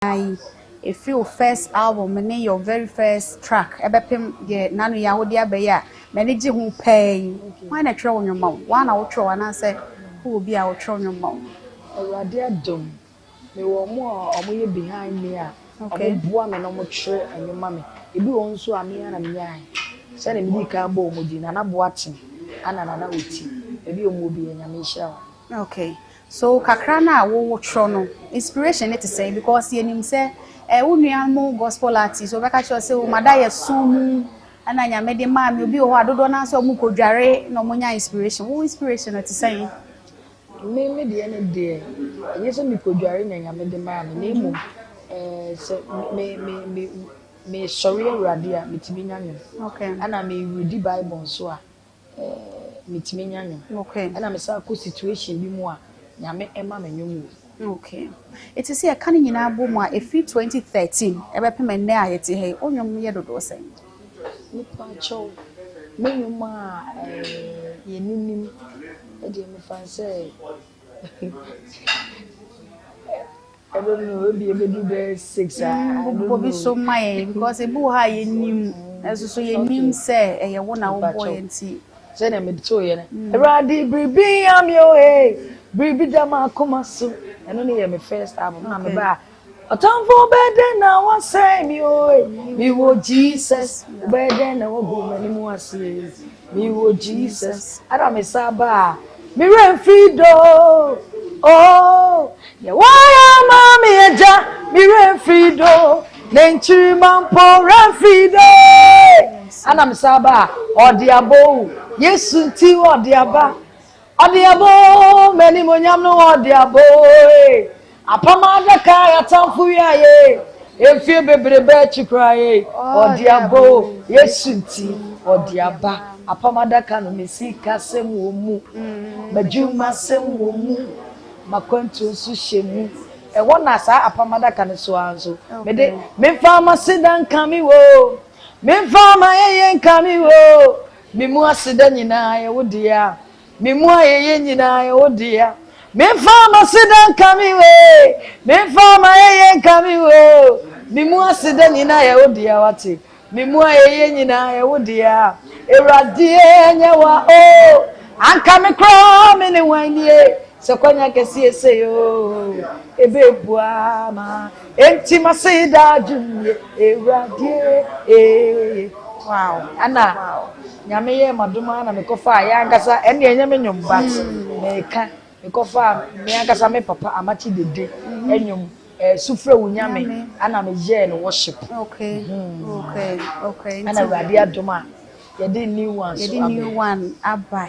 if your first album and your very first track, ebepim ye nanu ya wodi abeya, manage who pay. Why not throw on your mouth? One I will throw and I say, who will be our throw on your mouth? Radia dom. Me wo mo omoye behind me a. Okay. Omo me no mo tre anyo mame. Ebi won so amia na mnyai. Se na mi ka bo omoji na boatin. Ana na oti. Ebi omo bi nyame hia. Okay. So kakra na wo throw no. Inspiration it to say because ye nim say unuamu gospel artist so beka cho say o mada ye sumu ana nyame de ma me obi o adodo na so mu kodware na mo nya inspiration. Wo inspiration it to say me de ene de yeso mi kodware nya nyame de ma me na emu se me sorry awurade a metimi nyanyo. Okay. Ana me read bible so a metimi nyanyo. Okay. Ana me sa ko situation bi mu a nyame ema me nyomu. Okay. It is here can you now boom if 2013 ebepem nne a yete he onwom ye dodo sen. Nipa cho me nyuma ye ninim e de me fan say I don't know maybe do be 6 Bobi so my because e bu ha ye nim eso so ye nim say e ye wona wo boy enti say na me to ye na Radi bribi am yo bribi dama Akoma so eno ne ye me first album na me ba otamfo bede na wa say mi o mi wo Jesus bede na wo go mani mu ase mi wo Jesus ara me saba mi renfido oh ya waya mami eja mi renfido nenchi mampo renfido ana me saba odiabo Yesu nti odiaba odiabo meni monyam no odiabo apamada ka ya tamfu ya ye efie bebrebe chikra ye odiabo Yesu nti odiaba apamada ka no mesika semu mu majuma semu mu makwantu su shemu e wona sa apamada ka no so anzo me de me fama sidan kami wo me fama ye kami wo me mu asida nyina ye wodia me mu ayeye nyina ye wodia me fama sidan kami we me fama ye kami wo me mu asida nyina ye wodia wate me mu ayeye nyina ye wodia ewrade nyewa o anka me kro me ne wanie se kwanya kesi ese yo ebebua ma enti masida jumye ewrade wow ana nyame ye maduma na mekofa ya ngasa ene enye me nyomba meka mekofa me ngasa me papa amachi dede enyom sufre wunyame ana me je no worship. Okay. Okay. Ana radio aduma ye dey new one abai